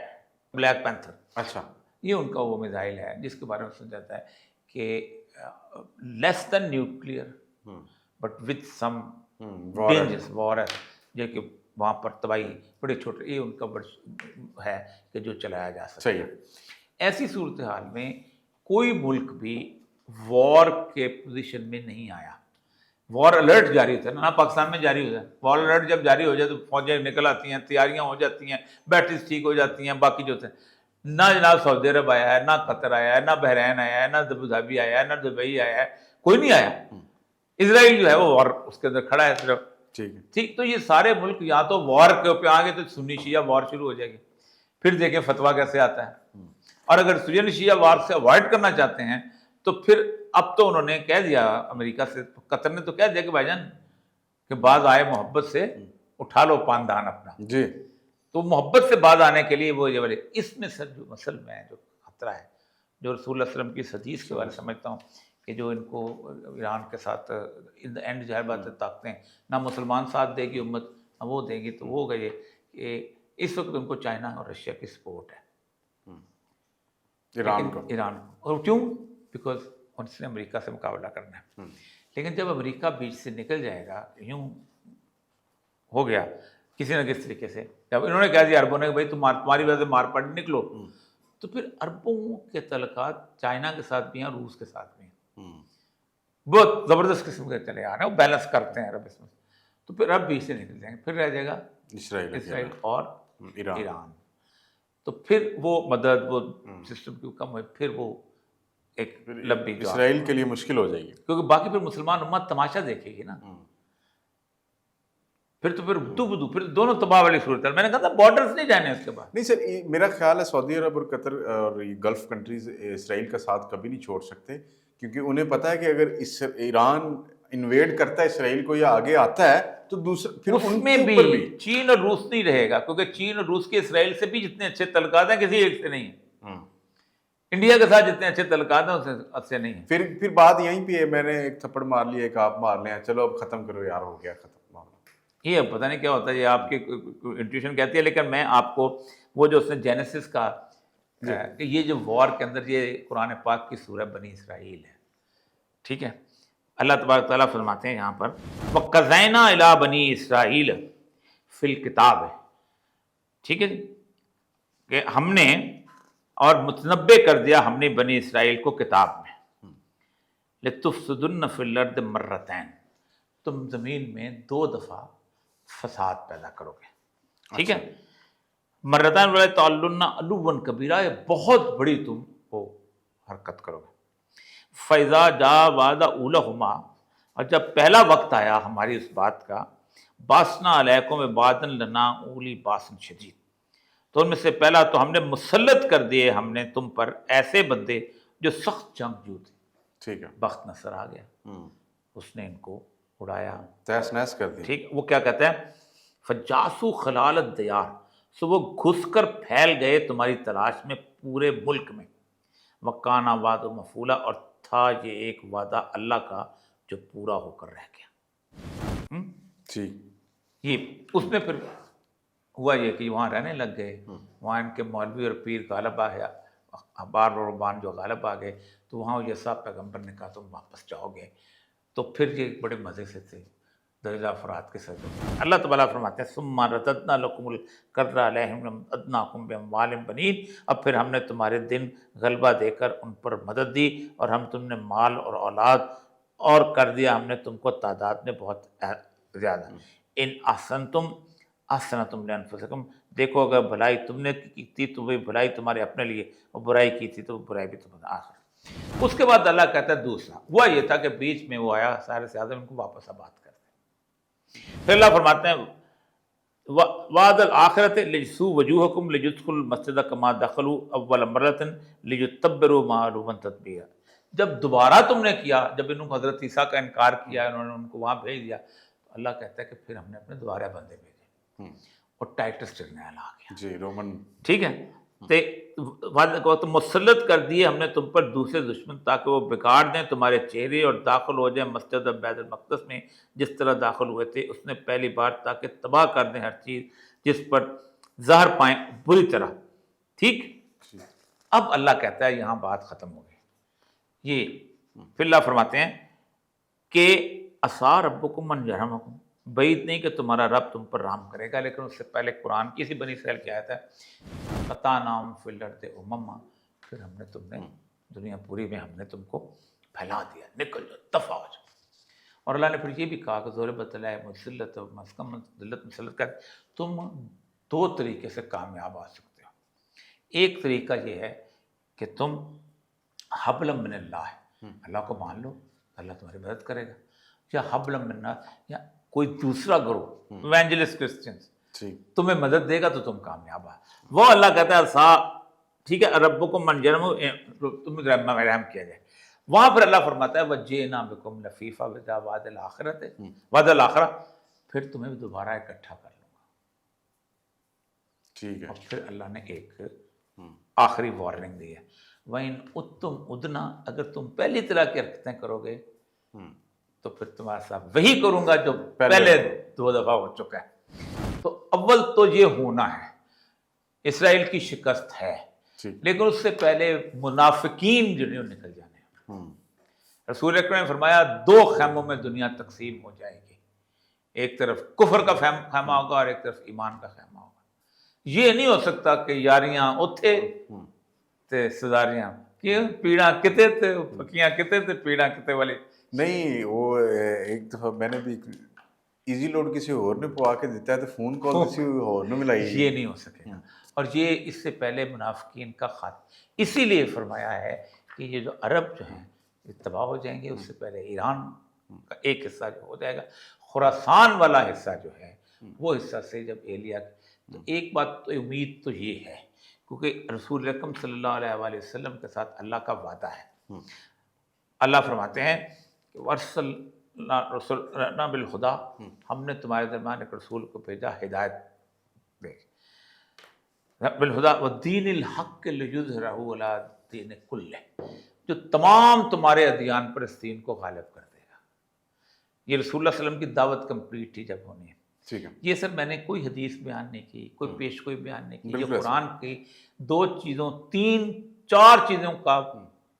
بلیک پینتھر. اچھا. یہ ان کا وہ میزائل ہے جس کے بارے میں سمجھا جاتا ہے کہ less than nuclear but with some dangerous war ہے جو کہ وہاں پر تباہی بڑے چھوٹے, یہ ان کا بڑا ہے کہ جو چلایا جا سکتا ہے. ایسی صورتحال میں کوئی ملک بھی وار کے پوزیشن میں نہیں آیا. وار الرٹ جاری ہوتا ہے نا, پاکستان میں جاری ہوتا ہے. وار الرٹ جب جاری ہو جائے تو فوجیں نکل آتی ہیں, تیاریاں ہو جاتی ہیں, بیٹریز ٹھیک ہو جاتی ہیں, باقی جو ہوتے ہیں. نہ جناب سعودی عرب آیا ہے, نہ قطر آیا ہے, نہ بحرین آیا ہے, نہ ابوظہبی آیا ہے, نہ دبئی آیا ہے, کوئی نہیں آیا. اسرائیل جو ہے وہ وار اس کے اندر کھڑا ہے صرف. ٹھیک, تو یہ سارے ملک یا تو وار کے اوپر آ گئے تو سنی شیعہ وار شروع ہو جائے گی. پھر دیکھیں فتویٰ کیسے آتا ہے. اور اگر سنی شیعہ وار سے اوائڈ کرنا چاہتے ہیں تو پھر اب تو انہوں نے کہہ دیا, امریکہ سے قطر نے تو کہہ دیا کہ بھائی جان کہ بعض آئے محبت سے اٹھا لو پاندان اپنا. جی. تو محبت سے بعد آنے کے لیے وہ یہ بولے. اس میں سر جو مسل میں جو خطرہ ہے, جو رسول اللہ علیہ وسلم کی حدیث کے بارے سمجھتا ہوں کہ جو ان کو ایران کے ساتھ ان دا اینڈ ظاہر بات ہے طاقتیں نہ مسلمان ساتھ دے گی امت, نہ وہ دے گی, تو وہ گئے کہ اس وقت ان کو چائنا اور رشیا کی سپورٹ ہے, ایران کو. اور کیوں؟ بیکاز اس نے امریکہ سے مقابلہ کرنا ہے. لیکن جب امریکہ بیچ سے نکل جائے گا, یوں ہو گیا کسی نہ کسی طریقے سے, جب انہوں نے کہہ دیا عربوں نے کہ بھائی تمہاری وجہ سے مار پڑ نکلو, تو پھر عربوں کے تعلقات چائنا کے ساتھ بھی ہیں, روس کے ساتھ بھی ہیں, بہت زبردست قسم کے چلے آ رہے ہیں, وہ بیلنس کرتے ہیں عرب اس میں. تو پھر عرب بیچ سے نکل جائیں گے, پھر رہ جائے گا اسرائیل اور ایران. تو پھر وہ مدد وہ سسٹم کی کم ہوئے, پھر وہ ایک لمبی اسرائیل کے لیے مشکل ہو جائے گی, کیونکہ باقی پھر مسلمان امت تماشا دیکھے گی نا. پھر دونوں تباہ والی صورت ہے. میں نے کہا تھا بارڈرز نہیں جانے اس کے بعد. نہیں سر, میرا خیال ہے سعودی عرب اور قطر اور گلف کنٹریز اسرائیل کا ساتھ کبھی نہیں چھوڑ سکتے, کیونکہ انہیں پتا ہے کہ اگر ایران انویڈ کرتا ہے اسرائیل کو یا آگے آتا ہے تو دوسرا پھر اس میں بھی چین اور روس نہیں رہے گا, کیونکہ چین اور روس کے اسرائیل سے بھی جتنے اچھے تعلقات ہیں کسی ایک سے نہیں ہیں. انڈیا کے ساتھ جتنے اچھے تعلقات ہیں اس سے نہیں ہیں. پھر بات یہیں پہ ہے, میں نے ایک تھپڑ مار لیا, ایک آپ مار لیں, چلو اب ختم کرو یار, ہو گیا ختم. یہ پتہ نہیں کیا ہوتا ہے, یہ آپ کی انٹیویشن کہتی ہے, لیکن میں آپ کو وہ جو اس نے جینیسس کا کہ یہ جو وار کے اندر یہ قرآن پاک کی سورہ بنی اسرائیل ہے, ٹھیک ہے. اللہ تبارک تعالیٰ فرماتے ہیں یہاں پر وَقَضَيْنَا إِلَىٰ بَنِي إِسْرَائِيلَ فِي الْكِتَابِ, ٹھیک ہے جی, کہ ہم نے اور متنبع کر دیا ہم نے بنی اسرائیل کو کتاب میں, لِتُفْسِدُنَّ فِي الْأَرْضِ مَرَّتَيْنِ, تم زمین میں 2 دفعہ فساد پیدا کرو گے, ٹھیک ہے. مرتان ولا تعلن علوا کبیرہ, یہ بہت بڑی تم وہ حرکت کرو گے. فیضا جا وعدہ اولہما, اور جب پہلا وقت آیا ہماری اس بات کا, باسنا علیکم عبادن لنا اولی باسن شدید, تو ان میں سے پہلا تو ہم نے مسلط کر دیے ہم نے تم پر ایسے بندے جو سخت جنگجو تھے. ٹھیک ہے. بخت نصر آ گیا, اس نے ان کو اڑایا, تہس نہس کر دی. ٹھیک, وہ کیا کہتے ہیں فجاسو خلال الدیار, سو وہ گھس کر پھیل گئے تمہاری تلاش میں پورے ملک میں. وکانا وعد مفعولا, اور تھا یہ ایک وعدہ اللہ کا جو پورا ہو کر رہ گیا. ٹھیک, یہ اس میں پھر ہوا یہ کہ وہاں رہنے لگ گئے, وہاں ان کے مولوی اور پیر غالب آ گیا, احبار اور رہبان جو غالب آ گئے, تو وہاں یہ صاحب پیغمبر نے کہا تم واپس جاؤ گے. تو پھر یہ بڑے مزے سے تھے درجہ افراد کے ساتھ. اللہ تعالیٰ فرماتے ہیں ثم رددنا لکم الکرۃ علیہم ادناکم باموال بنین, اب پھر ہم نے تمہارے دن غلبہ دے کر ان پر مدد دی, اور ہم تم نے مال اور اولاد اور کر دیا ہم نے تم کو تعداد میں بہت زیادہ. ان احسنتم احسنتم لانفسکم, دیکھو اگر بھلائی تم نے کی تھی تو وہ بھلائی تمہارے اپنے لیے, اور برائی کی تھی تو وہ برائی بھی تمہارے. آخر اس کے بعد اللہ کہتا ہے دوسرا ہوا یہ تھا کہ بیچ میں وہ آیا سارے سے اعظم ان کو واپس آباد کر دیں. پھر اللہ فرماتے ہیں وعد الآخرت لجسو وجوہکم لجدخلوا المسجد کما دخلوا اول مرۃ لیتبروا ما علوا تتبیرا, جب دوبارہ تم نے کیا, جب انہوں نے حضرت عیسیٰ کا انکار کیا, انہوں نے ان کو وہاں بھیج دیا, تو اللہ کہتا ہے کہ پھر ہم نے اپنے دوبارہ بندے بھیجے, اور ٹائٹس ٹرنیل آ گیا. جی, رومن, ٹھیک ہے. تو مسلط کر دیے ہم نے تم پر دوسرے دشمن تاکہ وہ بگاڑ دیں تمہارے چہرے اور داخل ہو جائیں مسجد بیت المقدس میں جس طرح داخل ہوئے تھے اس نے پہلی بار، تاکہ تباہ کر دیں ہر چیز جس پر ظاہر پائیں بری طرح. ٹھیک. اب اللہ کہتا ہے یہاں بات ختم ہو گئی. یہ پھر اللہ فرماتے ہیں کہ عسیٰ ربکم ان یرحمکم، بعید نہیں کہ تمہارا رب تم پر رحم کرے گا. لیکن اس سے پہلے قرآن کی سی بنی اسرائیل کی آیت ہے قطعناہم فی الارض امما، پھر ہم نے تم نے دنیا پوری میں ہم نے تم کو پھیلا دیا، نکل جاؤ، دفع ہو جاؤ. اور اللہ نے پھر یہ بھی کہا کہ ضربت علیہم الذلۃ مسکم ذلت مسلط کر. تم دو طریقے سے کامیاب آ سکتے ہو. ایک طریقہ یہ ہے کہ تم حبل من اللہ، اللہ کو مان لو، اللہ تمہاری مدد کرے گا. یا حبل من الناس، یا کوئی دوسرا گروہ ایونجلسٹ کرسچنز تمہیں مدد دے گا تو تم کامیاب آ. وہ اللہ کہتا ہے عسیٰ، ٹھیک ہے، ربکم من یرحمکم، تم رحم کیا جائے. وہاں پر اللہ فرماتا ہے وجئنا بکم لفیفا وذا وعد الآخرۃ وعد الآخرہ، پھر تمہیں دوبارہ اکٹھا کر لوں گا. ٹھیک ہے. اور پھر اللہ نے ایک آخری وارننگ دی ہے وَإِنْ أُتْتُمْ أُدْنَا، اگر تم پہلی طرح کی حرکتیں کرو گے تو پھر تمہارے ساتھ وہی کروں گا جو پہلے 2 دفعہ ہو چکا ہے. تو اول تو یہ ہونا ہے، اسرائیل کی شکست ہے، لیکن اس سے پہلے منافقین جو نکل جانے ہیں. رسول اکرم نے فرمایا 2 خیموں میں دنیا تقسیم ہو جائے گی، ایک طرف کفر کا خیمہ ہوگا اور ایک طرف ایمان کا خیمہ ہوگا. یہ نہیں ہو سکتا کہ یاریاں اتھے تے سزاریاں، کیوں پیڑاں کتے تے پکیاں کتے تے پیڑاں کتے والی. نہیں، وہ ایک دفعہ میں نے بھی ایزی لوڈ کسی اور نے پوا کے دیتا ہے تو فون کال کسی اور نے ملائی. یہ نہیں ہو سکے گا. اور یہ اس سے پہلے منافقین کا خاتمہ اسی لیے فرمایا ہے کہ یہ جو عرب جو ہیں یہ تباہ ہو جائیں گے. اس سے پہلے ایران کا ایک حصہ جو ہو جائے گا، خراسان والا حصہ جو ہے وہ حصہ سے جب ایلیا، تو ایک بات تو امید تو یہ ہے کیونکہ رسول اکرم صلی اللہ علیہ وآلہ وسلم کے ساتھ اللہ کا وعدہ ہے. اللہ فرماتے ہیں کہ وَأَرْسَلْنَا رَسُولَنَا بِالْهُدَىٰ، ہم نے تمہارے درمیان ایک رسول کو بھیجا ہدایت دے، بالہدیٰ وَالدِّینِ الْحَقِّ لِيُظْهِرَهُ عَلَىٰ الدِّینِ كُلِّهِ، جو تمام تمہارے ادیان پر اس دین کو غالب کر دے گا. یہ رسول اللہ صلی اللہ علیہ وسلم کی دعوت کمپلیٹ تھی جب ہونی ہے. یہ سر میں نے کوئی حدیث بیان نہیں کی، کوئی پیش کوئی بیان نہیں کی. یہ قرآن کی 2 چیزوں 3-4 چیزوں کا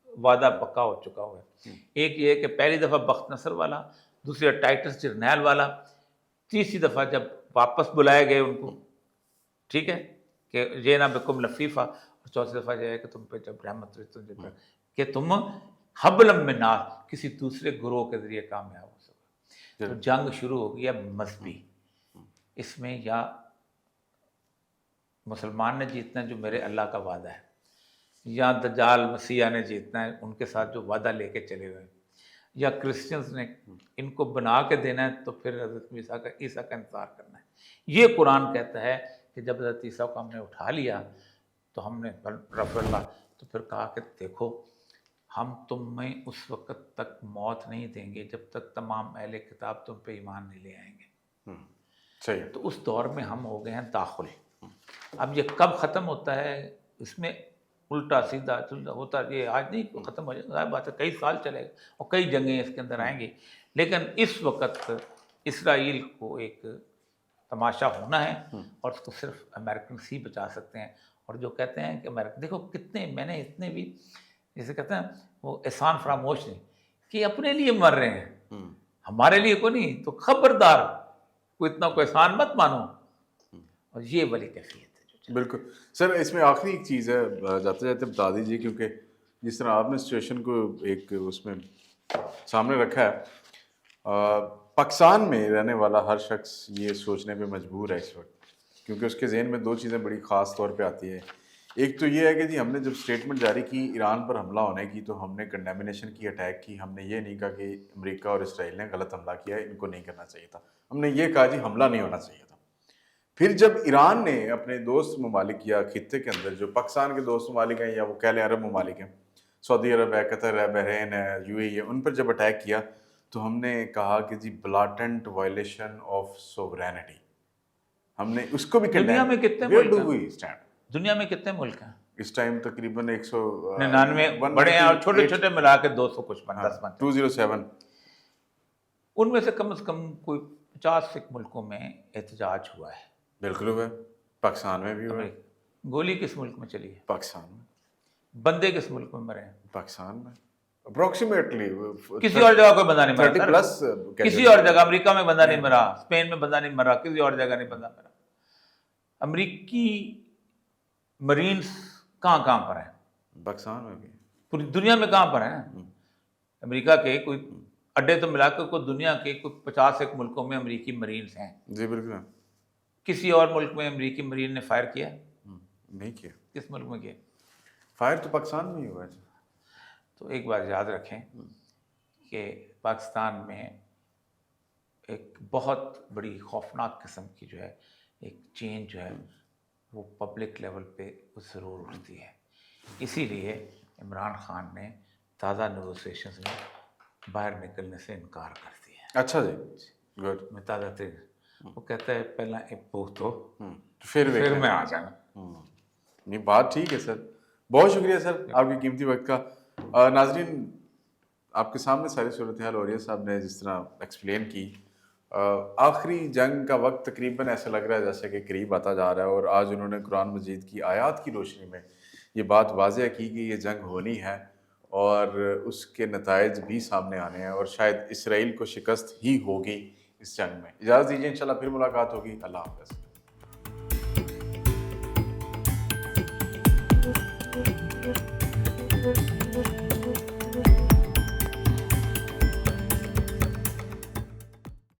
وعدہ پکا ہو چکا ہوا ہے. ایک یہ ہے کہ پہلی دفعہ بخت نصر والا، دوسری ٹائٹس جرنیل والا، تیسری دفعہ جب واپس بلائے گئے ان کو، ٹھیک ہے، کہ جئنا بکم لفیفا، اور چوتھی دفعہ یہ ہے کہ تم پہ جب رحمت ہوئی کہ تم حبل من الناس، کسی دوسرے گروہ کے ذریعے کامیاب ہو سکے. تو جنگ شروع ہو گئی ہے مذہبی. اس میں یا مسلمان نے جیتنا ہے جو میرے اللہ کا وعدہ ہے، یا دجال مسیح نے جیتنا ہے ان کے ساتھ جو وعدہ لے کے چلے ہوئے، یا کرسچنز نے ان کو بنا کے دینا ہے تو پھر حضرت عیسیٰ کا انتظار کرنا ہے. یہ قرآن کہتا ہے کہ جب حضرت عیسیٰ کو ہم نے اٹھا لیا تو ہم نے رفع اللہ، تو پھر کہا کہ دیکھو ہم تم میں اس وقت تک موت نہیں دیں گے جب تک تمام اہل کتاب تم پہ ایمان نہیں لے آئیں گے. صحیح. تو اس دور میں ہم ہو گئے ہیں داخل. اب یہ کب ختم ہوتا ہے اس میں الٹا سیدھا ہوتا، یہ آج نہیں ختم ہو جائے گا، بات ہے کئی سال چلے گا اور کئی جنگیں اس کے اندر آئیں گی. لیکن اس وقت اسرائیل کو ایک تماشا ہونا ہے اور اس کو صرف امریکنس ہی بچا سکتے ہیں. اور جو کہتے ہیں کہ امریکہ، دیکھو کتنے میں نے اتنے بھی جیسے کہتے ہیں وہ احسان فراموش نہیں کہ اپنے لیے مر رہے ہیں، ہمارے لیے کو نہیں. تو خبردار کوئی اتنا کوئی احسان مت مانو. اور یہ والی کیفیت ہے. بالکل سر. اس میں آخری ایک چیز ہے، جاتے جاتے بتا دیجیے، کیونکہ جس طرح آپ نے سچویشن کو ایک اس میں سامنے رکھا ہے، پاکستان میں رہنے والا ہر شخص یہ سوچنے پہ مجبور ہے اس وقت، کیونکہ اس کے ذہن میں 2 چیزیں بڑی خاص طور پہ آتی ہے. ایک تو یہ ہے کہ جی ہم نے جب اسٹیٹمنٹ جاری کی ایران پر حملہ ہونے کی تو ہم نے کنڈیمنیشن کی، اٹیک کی. ہم نے یہ نہیں کہا کہ امریکہ اور اسرائیل نے غلط حملہ کیا ہے، ان کو نہیں کرنا چاہیے تھا. ہم نے یہ کہا جی حملہ نہیں ہونا چاہیے تھا. پھر جب ایران نے اپنے دوست ممالک یا خطے کے اندر جو پاکستان کے دوست ممالک ہیں یا وہ کہہ لیں عرب ممالک ہیں، سعودی عرب ہے، قطر ہے، بحرین ہے، UAE ہے، ان پر جب اٹیک کیا تو ہم نے کہا کہ جی بلاٹنٹ وائلیشن آف سوورینٹی. ہم نے اس کو بھی دنیا میں کتنے ملک ہیں؟ اسٹینڈ. دنیا میں کتنے ملک ہیں؟ اس ٹائم تقریباً 99 بڑے ہیں اور چھوٹے چھوٹے ملا کے 200 کچھ بنتا 207. ان میں سے کم از کم کوئی 50 ملکوں میں احتجاج ہوا ہے. بالکل ہوا ہے، پاکستان میں بھی ہوا ہے. گولی کس ملک میں چلی ہے؟ پاکستان میں. بندے کس ملک میں مرے ہیں؟ پاکستان میں اپروکسیمیٹلی. کسی اور جگہ کوئی بندہ نہیں مرا. 30+. کسی اور جگہ امریکہ میں بندہ نہیں مرا، اسپین میں بندہ نہیں مرا، کسی اور جگہ نہیں بندہ مرا. امریکی مرینز کہاں کہاں پر ہیں؟ پاکستان میں بھی. پوری دنیا میں کہاں پر ہیں؟ امریکہ کے کوئی اڈے تو ملا کر کوئی دنیا کے کوئی 51 ملکوں میں امریکی مرینز ہیں. جی بالکل. کسی اور ملک میں امریکی مرین نے فائر کیا؟ نہیں کیا. کس ملک میں کیا؟ فائر تو پاکستان میں ہی ہوا ہے. تو ایک بات یاد رکھیں کہ پاکستان میں ایک بہت بڑی خوفناک قسم کی جو ہے ایک چینج جو ہے وہ پبلک لیول پہ ضرور اٹھتی ہے. اسی لیے عمران خان نے تازہ نیگوسیشنز میں باہر نکلنے سے انکار کر دیا. اچھا جی گڈ. میں تازہ تر وہ کہتا ہے پہلا امپوت ہو پھر میں آ جانا. نہیں بات ٹھیک ہے سر. بہت شکریہ سر آپ کی قیمتی وقت کا. ناظرین آپ کے سامنے ساری صورتحال اوریہ صاحب نے جس طرح ایکسپلین کی، آخری جنگ کا وقت تقریباً ایسا لگ رہا ہے جیسے کہ قریب آتا جا رہا ہے، اور آج انہوں نے قرآن مجید کی آیات کی روشنی میں یہ بات واضح کی کہ یہ جنگ ہونی ہے اور اس کے نتائج بھی سامنے آنے ہیں، اور شاید اسرائیل کو شکست ہی ہوگی اس جنگ میں. اجازت دیجیے، انشاءاللہ پھر ملاقات ہوگی. اللہ حافظ.